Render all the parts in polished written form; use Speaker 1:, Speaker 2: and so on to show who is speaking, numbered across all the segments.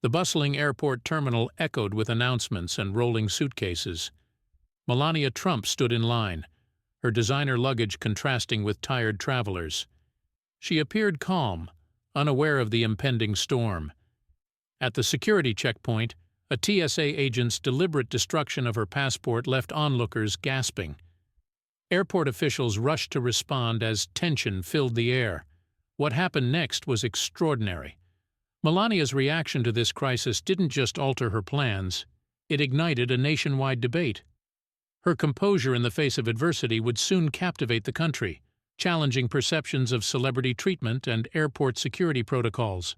Speaker 1: The bustling airport terminal echoed with announcements and rolling suitcases. Melania Trump stood in line, her designer luggage contrasting with tired travelers. She appeared calm, unaware of the impending storm. At the security checkpoint, a TSA agent's deliberate destruction of her passport left onlookers gasping. Airport officials rushed to respond as tension filled the air. What happened next was extraordinary. Melania's reaction to this crisis didn't just alter her plans, it ignited a nationwide debate. Her composure in the face of adversity would soon captivate the country, challenging perceptions of celebrity treatment and airport security protocols.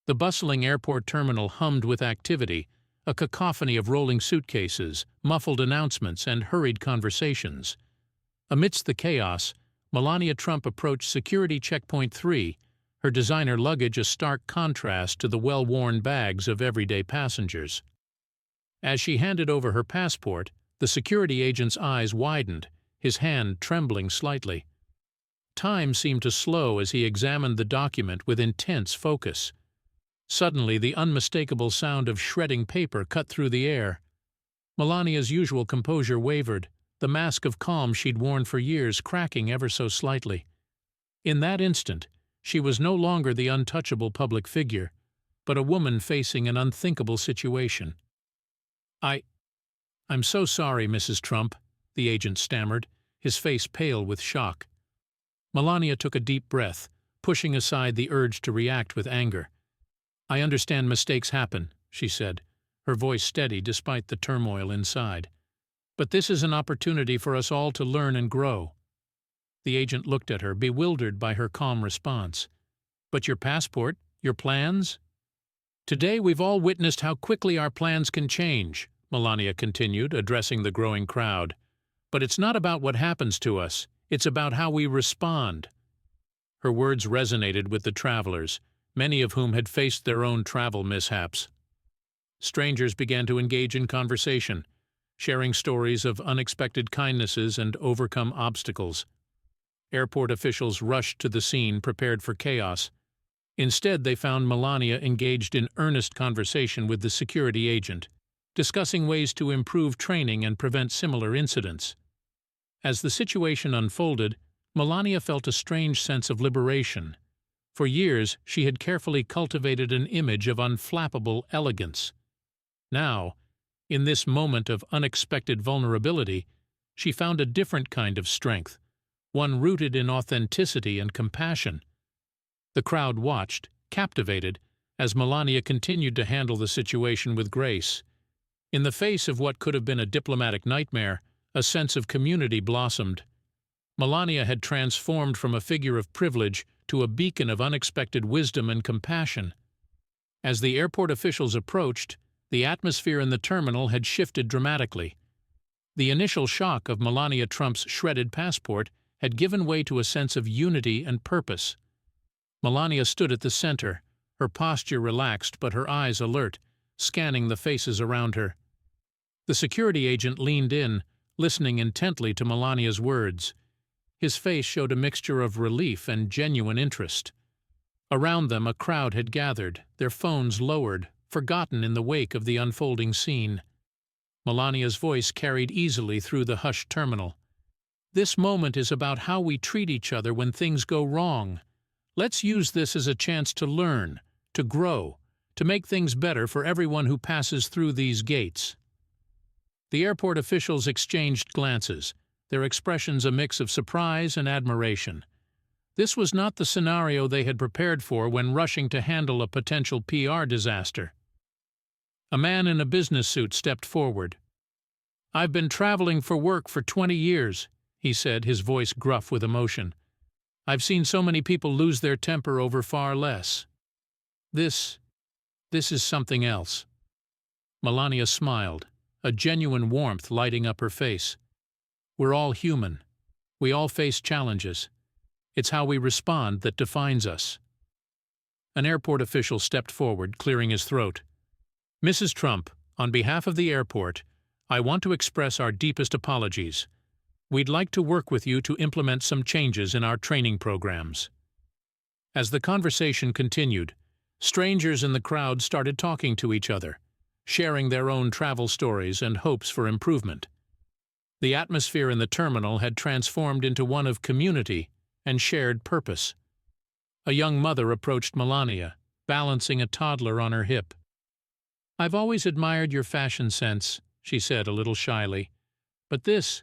Speaker 1: The bustling airport terminal hummed with activity, a cacophony of rolling suitcases, muffled announcements, and hurried conversations. Amidst the chaos, Melania Trump approached Security Checkpoint 3, her designer luggage a stark contrast to the well-worn bags of everyday passengers. As she handed over her passport, the security agent's eyes widened, his hand trembling slightly. Time seemed to slow as he examined the document with intense focus. Suddenly, the unmistakable sound of shredding paper cut through the air. Melania's usual composure wavered, the mask of calm she'd worn for years cracking ever so slightly. In that instant, she was no longer the untouchable public figure, but a woman facing an unthinkable situation. I'm so sorry, Mrs. Trump, the agent stammered, his face pale with shock. Melania took a deep breath, pushing aside the urge to react with anger. I understand mistakes happen, she said, her voice steady despite the turmoil inside. But this is an opportunity for us all to learn and grow. The agent looked at her, bewildered by her calm response. But your passport? Your plans? Today we've all witnessed how quickly our plans can change, Melania continued, addressing the growing crowd. But it's not about what happens to us, it's about how we respond. Her words resonated with the travelers, many of whom had faced their own travel mishaps. Strangers began to engage in conversation, sharing stories of unexpected kindnesses and overcome obstacles. Airport officials rushed to the scene, prepared for chaos. Instead, they found Melania engaged in earnest conversation with the security agent, discussing ways to improve training and prevent similar incidents. As the situation unfolded, Melania felt a strange sense of liberation. For years, she had carefully cultivated an image of unflappable elegance. Now, in this moment of unexpected vulnerability, she found a different kind of strength, one rooted in authenticity and compassion. The crowd watched, captivated, as Melania continued to handle the situation with grace. In the face of what could have been a diplomatic nightmare, a sense of community blossomed. Melania had transformed from a figure of privilege to a beacon of unexpected wisdom and compassion. As the airport officials approached, the atmosphere in the terminal had shifted dramatically. The initial shock of Melania Trump's shredded passport had given way to a sense of unity and purpose. Melania stood at the center, her posture relaxed but her eyes alert, scanning the faces around her. The security agent leaned in, listening intently to Melania's words. His face showed a mixture of relief and genuine interest. Around them a crowd had gathered, their phones lowered, forgotten in the wake of the unfolding scene. Melania's voice carried easily through the hushed terminal. This moment is about how we treat each other when things go wrong. Let's use this as a chance to learn, to grow, to make things better for everyone who passes through these gates. The airport officials exchanged glances, their expressions a mix of surprise and admiration. This was not the scenario they had prepared for when rushing to handle a potential PR disaster. A man in a business suit stepped forward. "I've been traveling for work for 20 years, he said, his voice gruff with emotion. "I've seen so many people lose their temper over far less. This is something else." Melania smiled, a genuine warmth lighting up her face. "We're all human. We all face challenges. It's how we respond that defines us." An airport official stepped forward, clearing his throat. "Mrs. Trump, on behalf of the airport, I want to express our deepest apologies. We'd like to work with you to implement some changes in our training programs." As the conversation continued, Strangers in the crowd started talking to each other, sharing their own travel stories and hopes for improvement. The atmosphere in the terminal had transformed into one of community and shared purpose. A young mother approached Melania, balancing a toddler on her hip. "I've always admired your fashion sense," she said a little shyly. "But this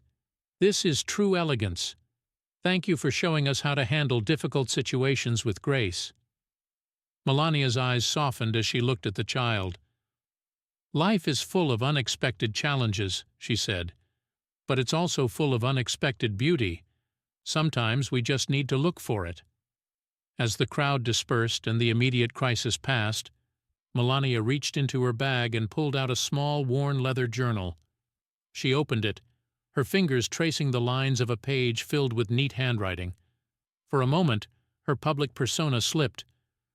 Speaker 1: is true elegance. Thank you for showing us how to handle difficult situations with grace." Melania's eyes softened as she looked at the child. "Life is full of unexpected challenges," she said, "but it's also full of unexpected beauty. Sometimes we just need to look for it." As the crowd dispersed and the immediate crisis passed, Melania reached into her bag and pulled out a small, worn leather journal. She opened it, her fingers tracing the lines of a page filled with neat handwriting. For a moment, her public persona slipped,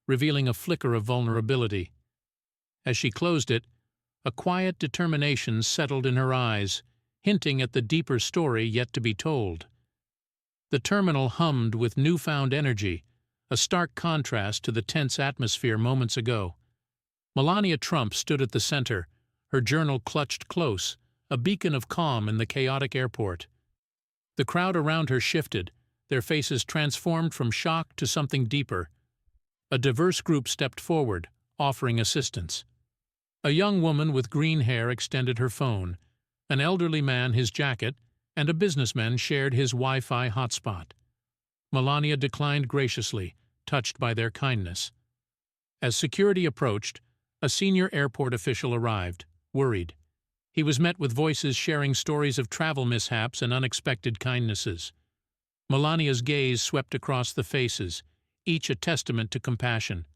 Speaker 1: revealing a flicker of vulnerability. As she closed it, a quiet determination settled in her eyes, hinting at the deeper story yet to be told. The terminal hummed with newfound energy, a stark contrast to the tense atmosphere moments ago. Melania Trump stood at the center, her journal clutched close, a beacon of calm in the chaotic airport. The crowd around her shifted, their faces transformed from shock to something deeper. A diverse group stepped forward, offering assistance. A young woman with green hair extended her phone, an elderly man his jacket, and a businessman shared his Wi-Fi hotspot. Melania declined graciously, touched by their kindness. As security approached, a senior airport official arrived, worried. He was met with voices sharing stories of travel mishaps and unexpected kindnesses. Melania's gaze swept across the faces, each a testament to compassion.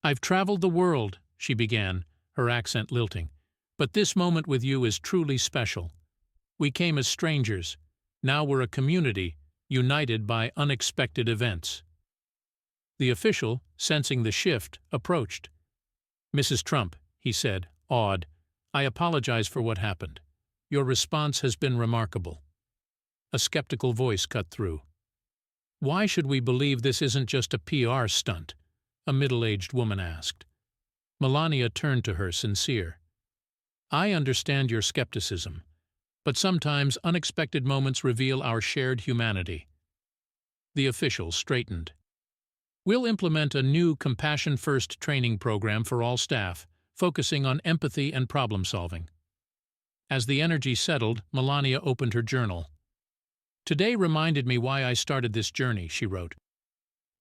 Speaker 1: "I've traveled the world," she began, her accent lilting, "but this moment with you is truly special. We came as strangers. Now we're a community, united by unexpected events." The official, sensing the shift, approached. "Mrs. Trump," he said, awed, "I apologize for what happened. Your response has been remarkable." A skeptical voice cut through. "Why should we believe this isn't just a PR stunt?" a middle-aged woman asked. Melania turned to her, sincere. "I understand your skepticism, but sometimes unexpected moments reveal our shared humanity." The official straightened. "We'll implement a new compassion-first training program for all staff, focusing on empathy and problem-solving." As the energy settled, Melania opened her journal. "Today reminded me why I started this journey," she wrote.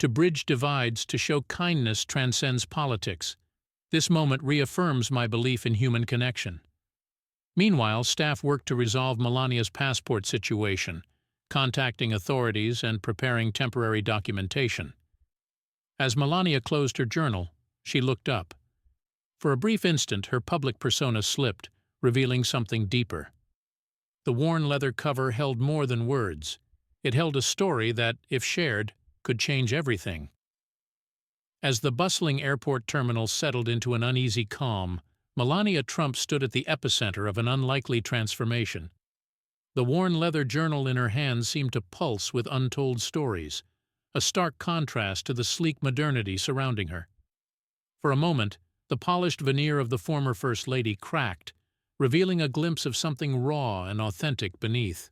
Speaker 1: "To bridge divides, to show kindness transcends politics. This moment reaffirms my belief in human connection." Meanwhile, staff worked to resolve Melania's passport situation, contacting authorities and preparing temporary documentation. As Melania closed her journal, she looked up. For a brief instant, her public persona slipped, revealing something deeper. The worn leather cover held more than words. It held a story that, if shared, could change everything. As the bustling airport terminal settled into an uneasy calm, Melania Trump stood at the epicenter of an unlikely transformation. The worn leather journal in her hand seemed to pulse with untold stories, a stark contrast to the sleek modernity surrounding her. For a moment, the polished veneer of the former First Lady cracked, revealing a glimpse of something raw and authentic beneath.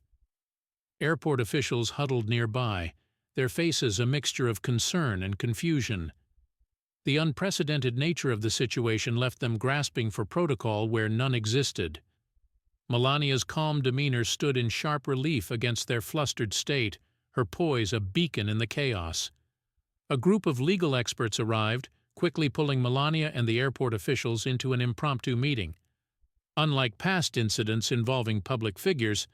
Speaker 1: Airport officials huddled nearby, their faces a mixture of concern and confusion. The unprecedented nature of the situation left them grasping for protocol where none existed. Melania's calm demeanor stood in sharp relief against their flustered state, her poise a beacon in the chaos. A group of legal experts arrived, quickly pulling Melania and the airport officials into an impromptu meeting. Unlike past incidents involving public figures,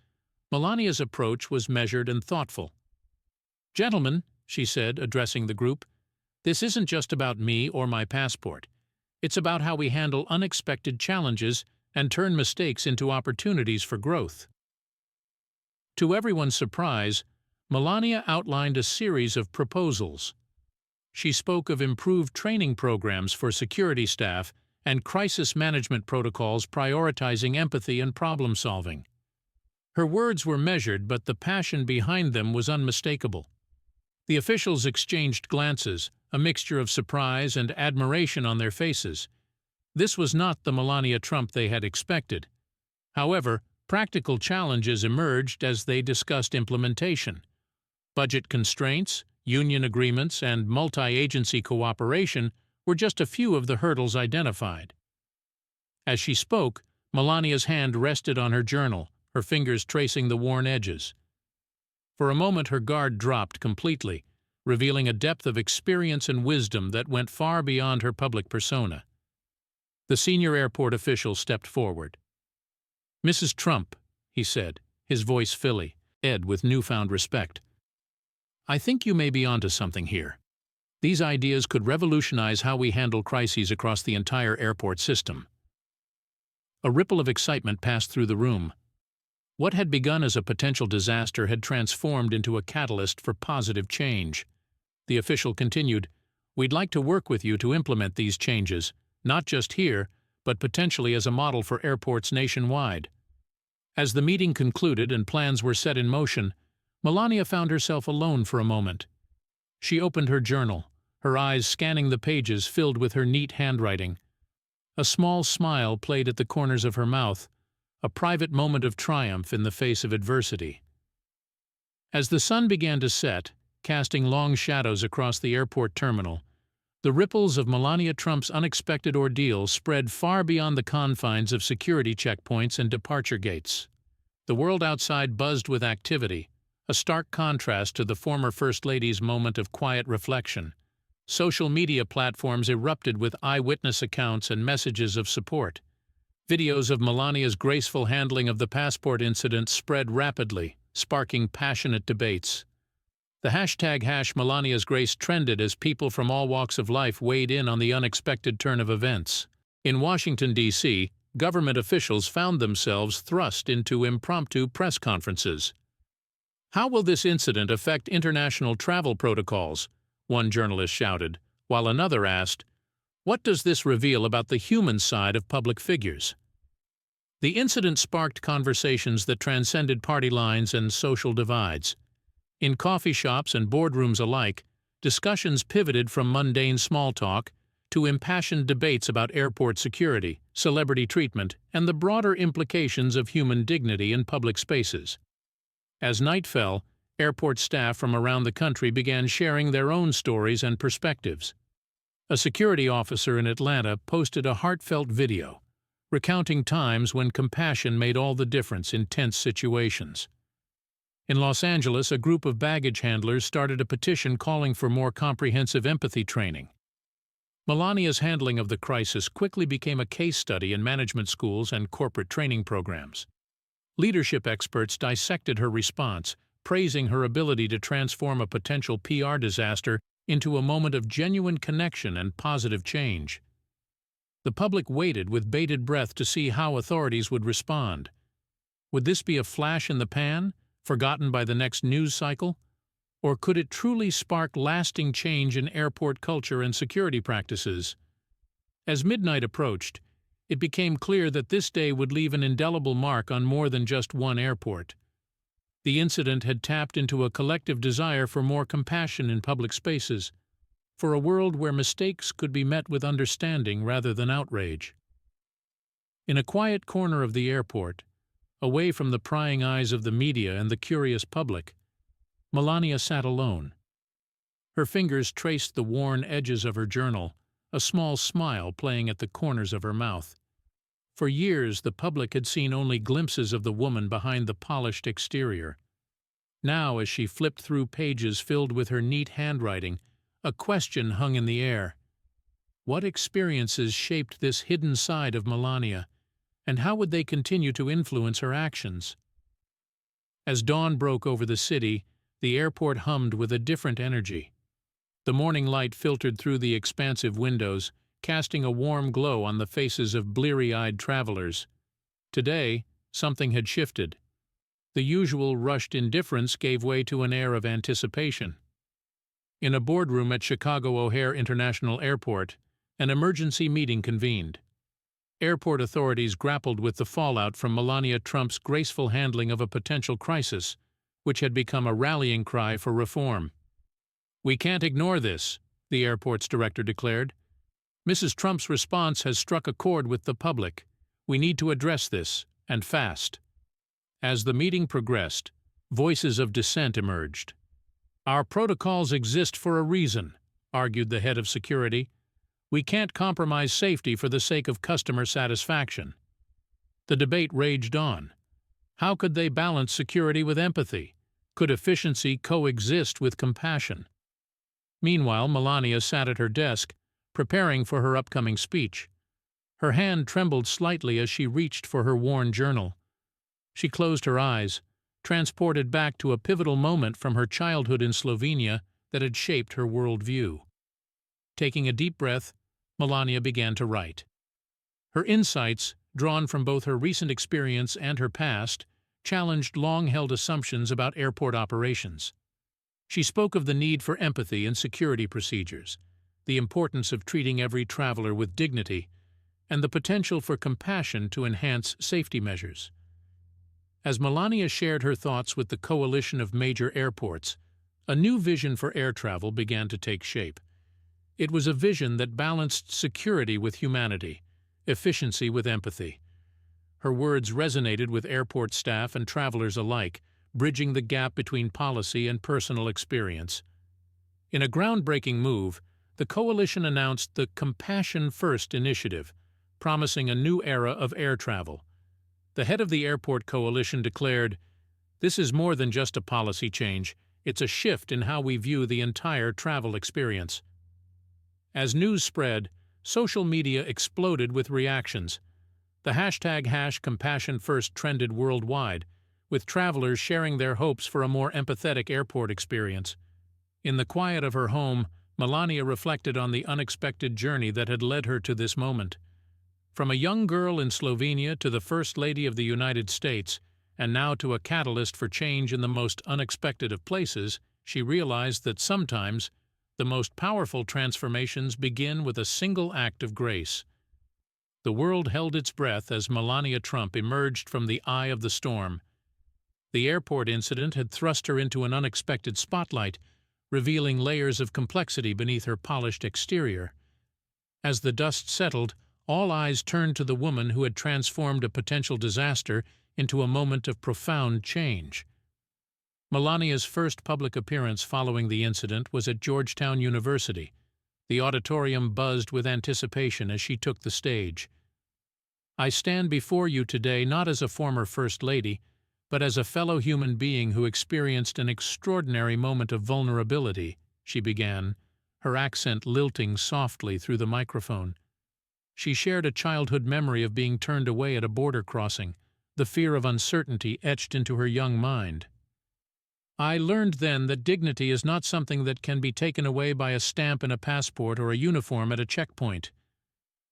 Speaker 1: Melania's approach was measured and thoughtful. "Gentlemen," she said, addressing the group, "this isn't just about me or my passport. It's about how we handle unexpected challenges and turn mistakes into opportunities for growth." To everyone's surprise, Melania outlined a series of proposals. She spoke of improved training programs for security staff and crisis management protocols prioritizing empathy and problem-solving. Her words were measured, but the passion behind them was unmistakable. The officials exchanged glances, a mixture of surprise and admiration on their faces. This was not the Melania Trump they had expected. However, practical challenges emerged as they discussed implementation. Budget constraints, union agreements, and multi-agency cooperation were just a few of the hurdles identified. As she spoke, Melania's hand rested on her journal, her fingers tracing the worn edges. For a moment her guard dropped completely, revealing a depth of experience and wisdom that went far beyond her public persona. The senior airport official stepped forward. "Mrs. Trump," he said, his voice filled with newfound respect. "I think you may be onto something here. These ideas could revolutionize how we handle crises across the entire airport system." A ripple of excitement passed through the room. What had begun as a potential disaster had transformed into a catalyst for positive change. The official continued, "We'd like to work with you to implement these changes, not just here, but potentially as a model for airports nationwide." As the meeting concluded and plans were set in motion, Melania found herself alone for a moment. She opened her journal, her eyes scanning the pages filled with her neat handwriting. A small smile played at the corners of her mouth, a private moment of triumph in the face of adversity. As the sun began to set, casting long shadows across the airport terminal, the ripples of Melania Trump's unexpected ordeal spread far beyond the confines of security checkpoints and departure gates. The world outside buzzed with activity, a stark contrast to the former First Lady's moment of quiet reflection. Social media platforms erupted with eyewitness accounts and messages of support. Videos of Melania's graceful handling of the passport incident spread rapidly, sparking passionate debates. The hashtag #Melania'sGrace trended as people from all walks of life weighed in on the unexpected turn of events. In Washington, D.C., government officials found themselves thrust into impromptu press conferences. "How will this incident affect international travel protocols?" one journalist shouted, while another asked, "What does this reveal about the human side of public figures?" The incident sparked conversations that transcended party lines and social divides. In coffee shops and boardrooms alike, discussions pivoted from mundane small talk to impassioned debates about airport security, celebrity treatment, and the broader implications of human dignity in public spaces. As night fell, airport staff from around the country began sharing their own stories and perspectives. A security officer in Atlanta posted a heartfelt video, recounting times when compassion made all the difference in tense situations. In Los Angeles, a group of baggage handlers started a petition calling for more comprehensive empathy training. Melania's handling of the crisis quickly became a case study in management schools and corporate training programs. Leadership experts dissected her response, praising her ability to transform a potential PR disaster into a moment of genuine connection and positive change. The public waited with bated breath to see how authorities would respond. Would this be a flash in the pan, forgotten by the next news cycle? Or could it truly spark lasting change in airport culture and security practices? As midnight approached, it became clear that this day would leave an indelible mark on more than just one airport. The incident had tapped into a collective desire for more compassion in public spaces, for a world where mistakes could be met with understanding rather than outrage. In a quiet corner of the airport, away from the prying eyes of the media and the curious public, Melania sat alone. Her fingers traced the worn edges of her journal, a small smile playing at the corners of her mouth. For years, the public had seen only glimpses of the woman behind the polished exterior. Now, as she flipped through pages filled with her neat handwriting, a question hung in the air. What experiences shaped this hidden side of Melania, and how would they continue to influence her actions? As dawn broke over the city, the airport hummed with a different energy. The morning light filtered through the expansive windows, casting a warm glow on the faces of bleary-eyed travelers. Today, something had shifted. The usual rushed indifference gave way to an air of anticipation. In a boardroom at Chicago O'Hare International Airport, an emergency meeting convened. Airport authorities grappled with the fallout from Melania Trump's graceful handling of a potential crisis, which had become a rallying cry for reform. "We can't ignore this," the airport's director declared. Mrs. Trump's response has struck a chord with the public. We need to address this, and fast. As the meeting progressed, voices of dissent emerged. Our protocols exist for a reason, argued the head of security. We can't compromise safety for the sake of customer satisfaction. The debate raged on. How could they balance security with empathy? Could efficiency coexist with compassion? Meanwhile, Melania sat at her desk, preparing for her upcoming speech. Her hand trembled slightly as she reached for her worn journal. She closed her eyes, transported back to a pivotal moment from her childhood in Slovenia that had shaped her worldview. Taking a deep breath, Melania began to write. Her insights, drawn from both her recent experience and her past, challenged long-held assumptions about airport operations. She spoke of the need for empathy in security procedures, the importance of treating every traveler with dignity, and the potential for compassion to enhance safety measures. As Melania shared her thoughts with the coalition of major airports, a new vision for air travel began to take shape. It was a vision that balanced security with humanity, efficiency with empathy. Her words resonated with airport staff and travelers alike, bridging the gap between policy and personal experience. In a groundbreaking move, the coalition announced the Compassion First initiative, promising a new era of air travel. The head of the airport coalition declared, "This is more than just a policy change, it's a shift in how we view the entire travel experience." As news spread, social media exploded with reactions. The hashtag #CompassionFirst trended worldwide, with travelers sharing their hopes for a more empathetic airport experience. In the quiet of her home, Melania reflected on the unexpected journey that had led her to this moment. From a young girl in Slovenia to the First Lady of the United States, and now to a catalyst for change in the most unexpected of places, she realized that sometimes the most powerful transformations begin with a single act of grace. The world held its breath as Melania Trump emerged from the eye of the storm. The airport incident had thrust her into an unexpected spotlight, revealing layers of complexity beneath her polished exterior. As the dust settled, all eyes turned to the woman who had transformed a potential disaster into a moment of profound change. Melania's first public appearance following the incident was at Georgetown University. The auditorium buzzed with anticipation as she took the stage. "I stand before you today not as a former First Lady, but as a fellow human being who experienced an extraordinary moment of vulnerability," she began, her accent lilting softly through the microphone. She shared a childhood memory of being turned away at a border crossing, the fear of uncertainty etched into her young mind. "I learned then that dignity is not something that can be taken away by a stamp in a passport or a uniform at a checkpoint.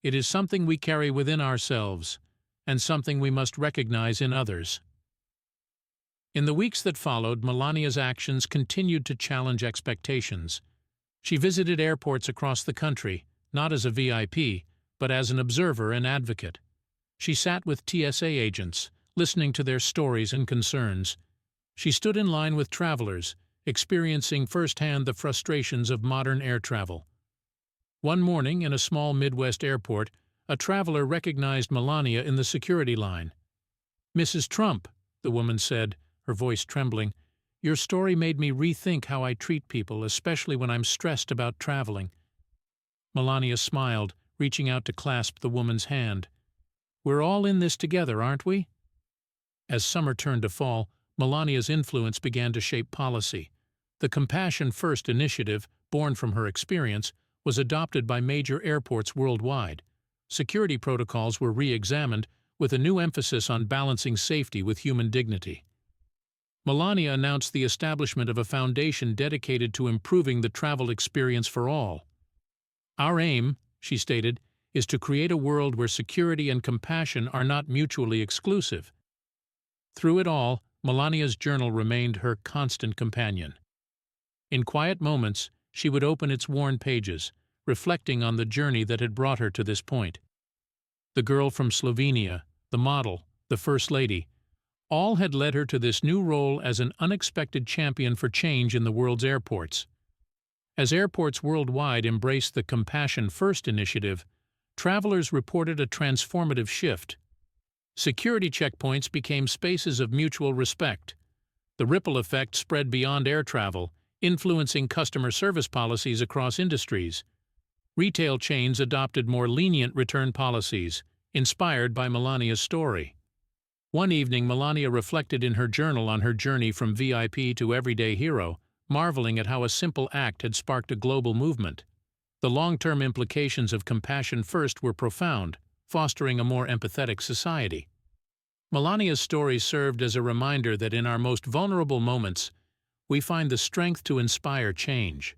Speaker 1: It is something we carry within ourselves, and something we must recognize in others." In the weeks that followed, Melania's actions continued to challenge expectations. She visited airports across the country, not as a VIP, but as an observer and advocate. She sat with TSA agents, listening to their stories and concerns. She stood in line with travelers, experiencing firsthand the frustrations of modern air travel. One morning, in a small Midwest airport, a traveler recognized Melania in the security line. "Mrs. Trump," the woman said, her voice trembling, "your story made me rethink how I treat people, especially when I'm stressed about traveling." Melania smiled, reaching out to clasp the woman's hand. "We're all in this together, aren't we?" As summer turned to fall, Melania's influence began to shape policy. The Compassion First initiative, born from her experience, was adopted by major airports worldwide. Security protocols were re-examined, with a new emphasis on balancing safety with human dignity. Melania announced the establishment of a foundation dedicated to improving the travel experience for all. "Our aim," she stated, "is to create a world where security and compassion are not mutually exclusive." Through it all, Melania's journal remained her constant companion. In quiet moments, she would open its worn pages, reflecting on the journey that had brought her to this point. The girl from Slovenia, the model, the First Lady, all had led her to this new role as an unexpected champion for change in the world's airports. As airports worldwide embraced the Compassion First initiative, travelers reported a transformative shift. Security checkpoints became spaces of mutual respect. The ripple effect spread beyond air travel, influencing customer service policies across industries. Retail chains adopted more lenient return policies, inspired by Melania's story. One evening, Melania reflected in her journal on her journey from VIP to everyday hero, marveling at how a simple act had sparked a global movement. The long-term implications of Compassion First were profound, fostering a more empathetic society. Melania's story served as a reminder that in our most vulnerable moments, we find the strength to inspire change.